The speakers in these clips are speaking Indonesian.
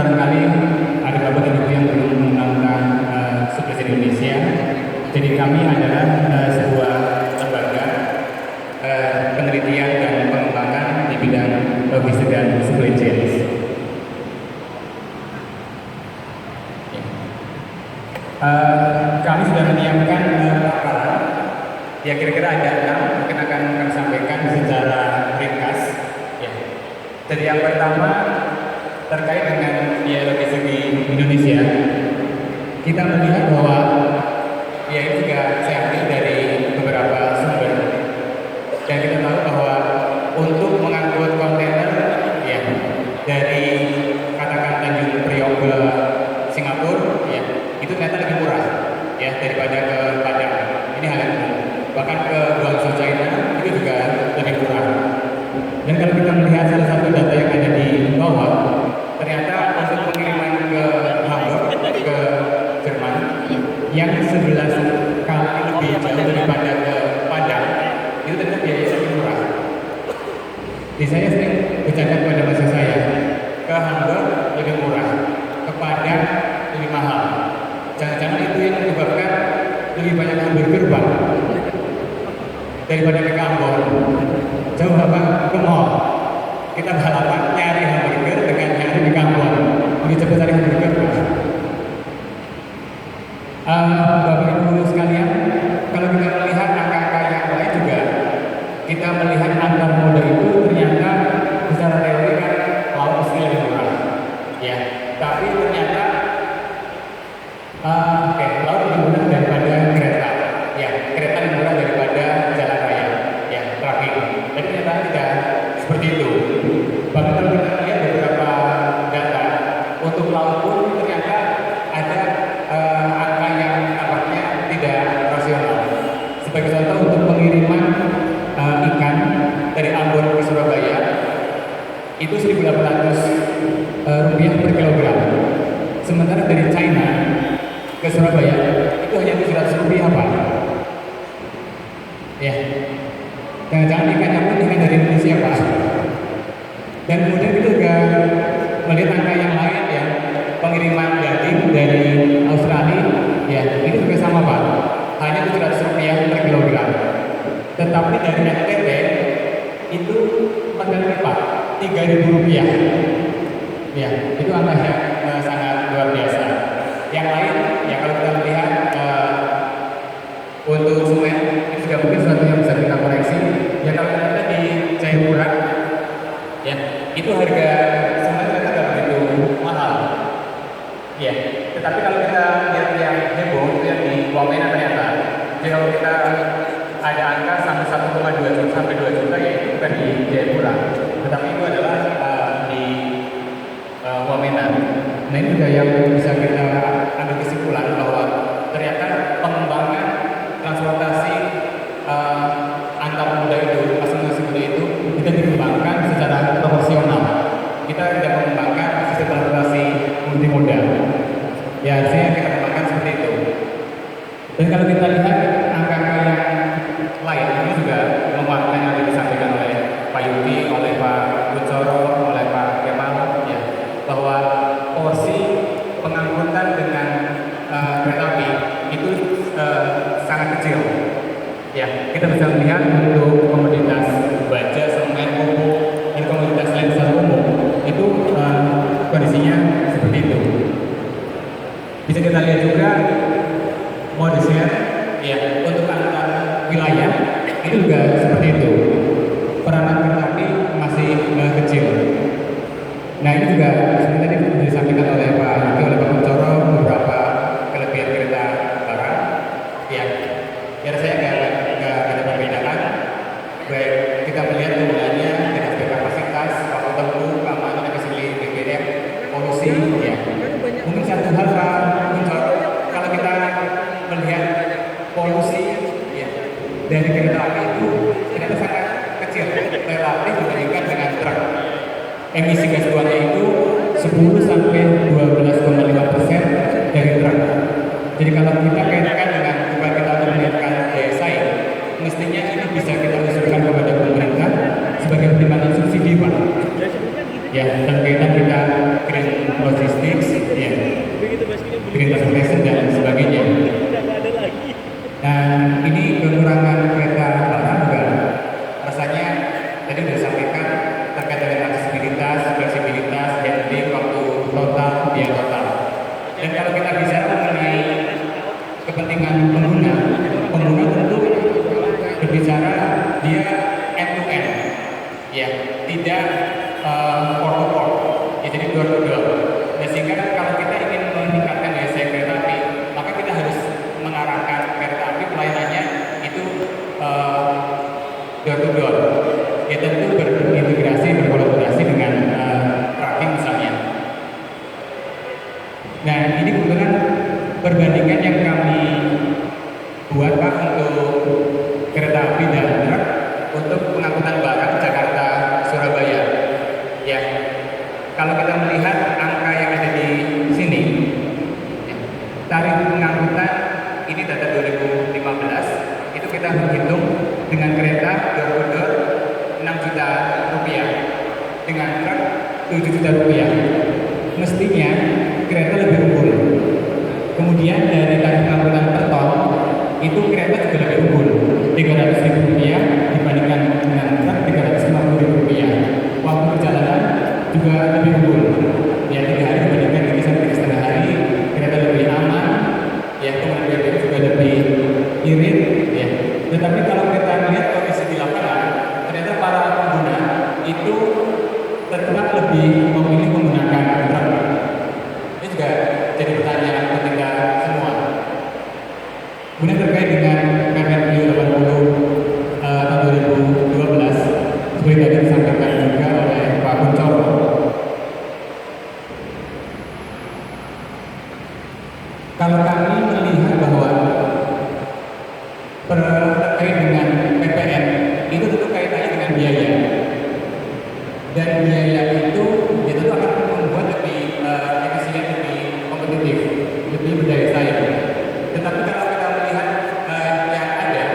barangkali ada bapak dan ibu yang belum mengenal tentang Subsist Indonesia. Jadi kami adalah sebuah lembaga penelitian dan pengembangan di bidang logistik dan supply chain. Kami sudah menyiapkan paparan. Ya kira-kira ada 6, mungkin akan kami sampaikan secara ringkas. Ya. Jadi yang pertama terkait dengan biaya logistik di Indonesia, kita melihat bahwa ya ini juga saya ambil dari beberapa sumber. Dan kita tahu bahwa untuk mengangkut kontainer ya dari katakan Tanjung Priok ke Singapura ya itu ternyata lebih murah ya daripada ke Padang. Ini hal yang umum. Bahkan ke Guangzhou China itu juga lebih murah. Dan kalau kita melihat salah satu data yang ada di bawah, ternyata untuk pengiriman ke Hamburg ke Jerman yang 11 kali lebih jauh daripada ke Padang itu ternyata biayanya lebih murah. Jadi saya sering bercanda kepada masa saya, ke Hamburg lebih murah, ke Padang lebih mahal. Jangan-jangan itu yang menyebabkan lebih banyak hamburger Pak daripada ke Ambon. Jauh apa? Ke mall. Kita balapan nyari hamburger dengan nyari ke Ambon. Lebih cepat cari hamburger Pak. Bapak Ibu sekalian, kalau kita melihat angka-angka yang lain juga, kita melihat antar moda itu ternyata secara teori kan laut pasti lebih murah. Ya, tapi ternyata laut lebih murah daripada kereta. Ya, kereta lebih murah daripada jalan raya. Ya, traffic. Tapi ternyata tidak seperti itu. Bahkan kalau kita lihat beberapa data untuk laut pun ternyata ada angka yang tampaknya tidak rasional. Sebagai contoh untuk pengiriman ikan dari Ambon ke Surabaya itu 1.800 rupiah per kilogram. Sementara dari China ke Surabaya itu hanya 700 rupiah Pak. Ya, jangan-jangan ikannya pun ikan dari Indonesia Pak. Dan kemudian kita juga melihat angka yang lain ya, pengiriman daging dari Australia ya itu juga sama Pak, hanya 700 rupiah per kilogram. Tetapi dari NTT itu 4 kali lipat, 3.000 rupiah. Ya, itu angka yang sangat luar biasa. Yang lain, ya kalau kita melihat untuk semen itu juga mungkin sesuatu yang bisa kita koreksi. Ya kalau kita lihat di Jayapura, ya itu harga semen ternyata tidak begitu mahal. Ya, tetapi kalau kita lihat yang heboh itu yang di Wamena ternyata. Jadi kalau kita ada angka sampai 1,2 juta sampai 2 juta ya itu bukan di Jayapura, tetapi itu adalah di Wamena. Nah ini juga yang bisa kita ambil kesimpulan bahwa ternyata pengembangan transportasi antar moda itu, masing-masing moda itu kita dikembangkan secara proporsional. Kita tidak mengembangkan sistem transportasi multimoda. Ya harusnya kita kembangkan seperti itu. Dan kalau kita lihat angka-angka yang lain ini juga menguatkan yang disampaikan oleh Pak Yuki, oleh Pak Kuncoro, oleh Pak Kemal, ya bahwa porsi pengangkutan dengan kereta api itu sangat kecil. Ya, kita bisa melihat untuk komoditas baja, semen, pupuk, dan komoditas lain secara umum itu kondisinya seperti itu. Bisa kita lihat juga modusnya, ya untuk antar wilayah itu juga seperti itu. Peranan kereta api masih kecil. Nah ini juga sebenarnya tadi disampaikan oleh Pak Yuki, oleh Pak Kuncoro beberapa kelebihan kereta barang. Ya, biar saya nggak ada perbedaan. Baik kita melihat kegunaannya dari aspek kapasitas, waktu tempuh, keamanan, efisiensi BBM, polusi. Ya, mungkin satu hal Pak Kuncoro, kalau kita melihat polusi ya, dari kereta api itu ternyata sangat kecil relatif dibandingkan dengan truk. Emisi gas buangnya itu 10 sampai 12,5% dari truk. Jadi kalau kita kaitkan dengan upaya kita untuk meningkatkan daya saing, mestinya ini bisa kita usulkan kepada pemerintah sebagai pertimbangan subsidi Pak. Ya, dan kita green logistik. bikin transportation dan sebagainya. Dan ini kekurangan kereta barang juga rasanya tadi sudah disampaikan terkait dengan aksesibilitas, fleksibilitas, handling, waktu total, biaya total. Dan kalau kita bicara mengenai kepentingan pengguna tentu berbicara dia end to end, ya, tidak port to port, ya, jadi door to door. Dan sehingga kalau kita ingin meningkatkan daya saing kereta api, maka kita harus mengarahkan kereta api pelayanannya itu door to door. Ya tentu berintegrasi, berkolaborasi dengan tracking misalnya. Nah ini kebetulan perbandingan yang kami buat Pak untuk kereta api dan truk untuk pengangkutan barang Jakarta Surabaya. Ya, kalau kita melihat angka yang ada di sini, ya, tarif pengangkutan ini data 2015 itu kita menghitung dengan kereta door to door 6 juta rupiah, dengan truk 7 juta rupiah. Mestinya kereta lebih unggul. Kemudian dari tarif pengangkutan per ton itu kereta juga lebih unggul, 300.000 rupiah dibandingkan dengan truk 350.000 rupiah. Waktu perjalanan juga lebih unggul, ya 3 hari dibandingkan 3 sampai 3,5 hari. Kereta lebih aman, ya kemudian BBM juga lebih irit, ya. Tetapi kalau kita melihat kondisi di lapangan, ternyata para pengguna itu terkenal lebih memilih menggunakan truk. Ini juga jadi pertanyaan ketika semua. Kemudian terkait dengan KPU 80 tahun 2012, seperti tadi disampaikan juga oleh Pak Kuncoro, kalau kami melihat bahwa terkait dengan PPN itu tentu kaitannya dengan biaya, dan biaya itu akan membuat lebih efisien, lebih kompetitif, lebih berdaya saing. Tetapi kalau kita melihat yang ada,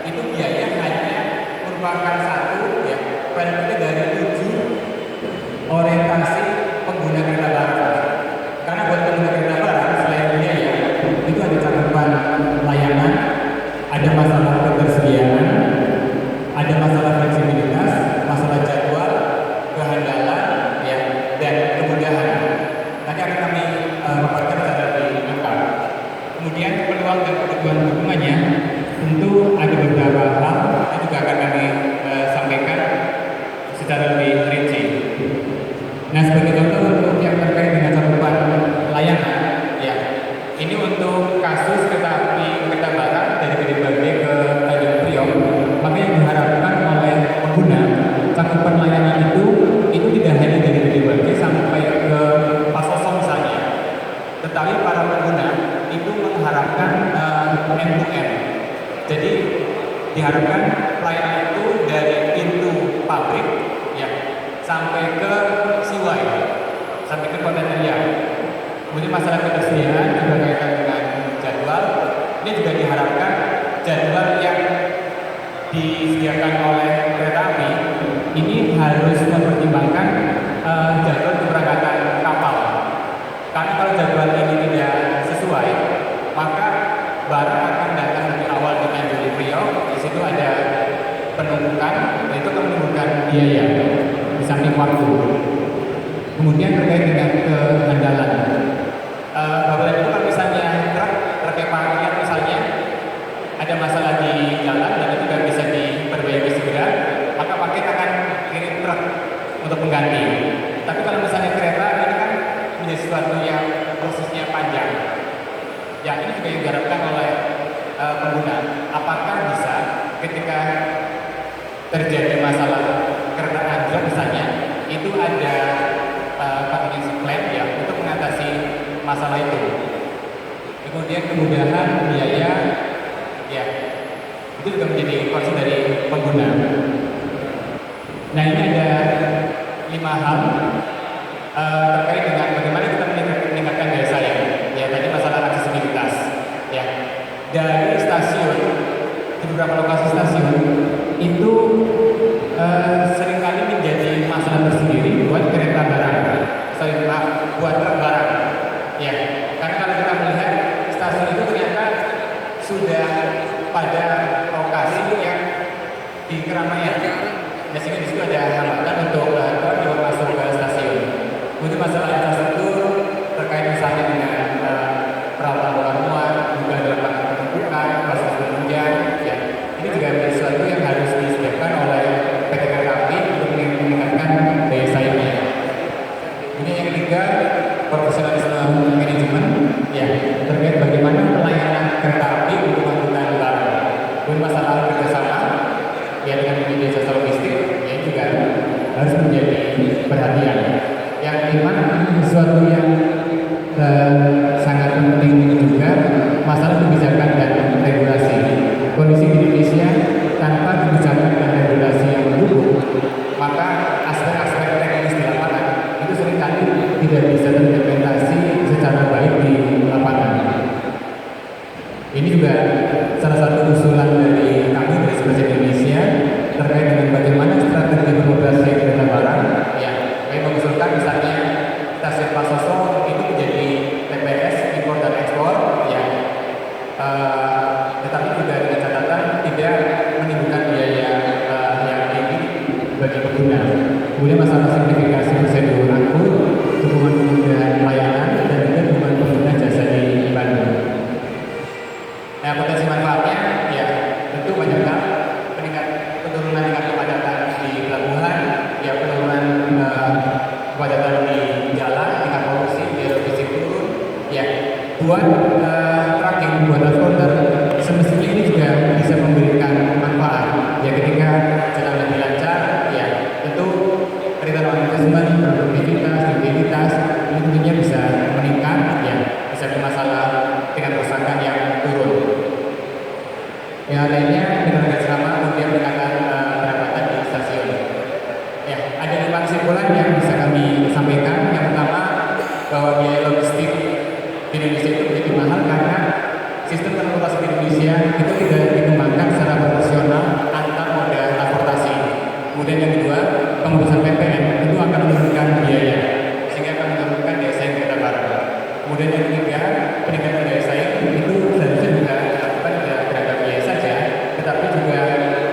itu biaya hanya merupakan satu, ya, parameter dari 7 orientasi pengguna kereta barang. Karena buat pengguna kereta barang selain biaya, itu ada cakupan layanan, ada masalah ketersediaan, ada masalah fleksibilitas, masalah jadwal, kehandalan, ya, dan kemudahan. Nanti akan kami paparkan secara lebih lengkap. Kemudian peluang dan kebutuhan dukungannya tentu ada beberapa hal yang juga akan kami sampaikan secara lebih rinci. Nah sebagai contoh untuk yang terkait dengan cakupan layanan, ya, ini untuk kasus kereta api kereta barang dari Gede ke Tanjung Priok, maka yang diharapkan oleh pengguna cakupan layanan itu tidak hanya dari Gede sampai ke Pasoso misalnya, tetapi para pengguna itu mengharapkan end to end. Jadi diharapkan pelayanan itu dari pintu pabrik, ya, sampai ke siwai, sampai ke kontainer. Kemudian masalah ketersediaan juga kaitan dengan jadwal. Ini juga diharapkan jadwal yang disediakan oleh kereta api ini harus mempertimbangkan jadwal keberangkatan kapal. Karena kalau jadwal ini tidak sesuai, maka barang akan datang lebih awal di Tanjung Priok. Di situ ada penumpukan, dan itu akan menimbulkan biaya di samping waktu. Kemudian terkait dengan kehandalan, Bapak dan Ibu, kalau misalnya truk terkait parkir misalnya ada masalah di jalan dan itu tidak bisa diperbaiki segera, maka paket akan kirim truk untuk mengganti. Tapi kalau misalnya kereta ini kan menjadi sesuatu yang prosesnya panjang. Ya ini juga yang diharapkan oleh pengguna. Apakah bisa ketika terjadi masalah kereta anjlok misalnya, itu ada contingency plan, ya, untuk mengatasi masalah itu. Kemudian kemudahan biaya, ya, itu juga menjadi concern dari pengguna. Nah ini ada 5 hal terkait dengan bagaimana kita meningkatkan daya saing. Ya tadi masalah aksesibilitas, ya, dari stasiun di beberapa lokasi stasiun itu seringkali menjadi masalah tersendiri buat kereta barang, buat truk barang, ya, karena kalau profesionalisme manajemen, ya terkait bagaimana pelayanan kereta api untuk angkutan barang. Kemudian masalah kerjasama, ya dengan media jasa logistik, ya juga harus menjadi perhatian. Yang kelima, sesuatu yang sangat penting juga masalah kebijakan dan regulasi. Kondisi di Indonesia tanpa kebijakan dan regulasi yang mendukung, maka aspek-aspek teknis di lapangan itu seringkali tidak bisa terimplementasi secara baik di lapangan. Ini juga salah satu usulan dari kami dari Sekolah Indonesia terkait dengan bagaimana strategi pengoperasian kereta barang. Ya, kami mengusulkan misalnya stasiun Pasoso itu menjadi TPS impor dan ekspor, ya. Tetapi juga dengan catatan tidak menimbulkan biaya yang tinggi bagi pengguna. Kemudian masalah simplifikasi prosedur angkut, dukungan kemudahan pelayanan, dan juga dukungan pengguna jasa di Bandung. Potensi manfaatnya, ya tentu banyak hal, penurunan tingkat kepadatan di pelabuhan, ya penurunan kepadatan di jalan, tingkat polusi, biaya logistik turun, ya buat tracking, buat transporter, semestinya ini juga bisa memberikan manfaat. Ya ketika jalan lebih lancar, ya tentu return on investment, produktivitas, utilitas ini tentunya bisa meningkat, ya bisa ada masalah dengan kerusakan yang turun. Yang lainnya dengan kerjasama kemudian meningkatkan pendapatan di stasiun. Ya, ada 5 kesimpulan yang bisa kami sampaikan. Yang pertama, bahwa biaya logistik di Indonesia itu menjadi mahal karena sistem transportasi di Indonesia itu tidak dikembangkan secara proporsional antar moda transportasi. Kemudian yang kedua, pembebasan PPN itu akan menurunkan biaya sehingga akan menurunkan daya saing kereta barang. Kemudian yang ketiga, peningkatan daya saing itu seharusnya juga dilakukan tidak terhadap biaya saja, tetapi juga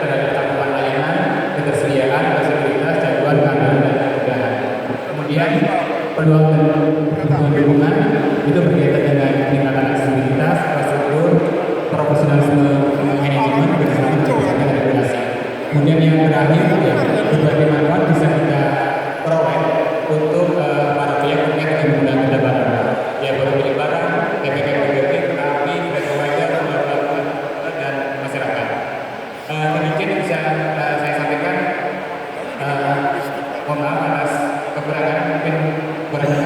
terhadap cakupan layanan, ketersediaan, fasilitas, jadwal, keamanan, dan kemudahan. Kemudian peluang dan dukungan itu berkaitan dengan peningkatan aksesibilitas, prosedur, profesionalisme manajemen, berdasarkan kebijakan regulasi. Kemudian yang terakhir, ya berbagai manfaat bisa kita peroleh untuk para pihak terkait dengan penggunaan kereta barang. Ya baru milik barang, PPKP, kereta api, provider, dan masyarakat. Demikian yang bisa saya sampaikan. Mohon maaf atas kekurangan, mungkin kurang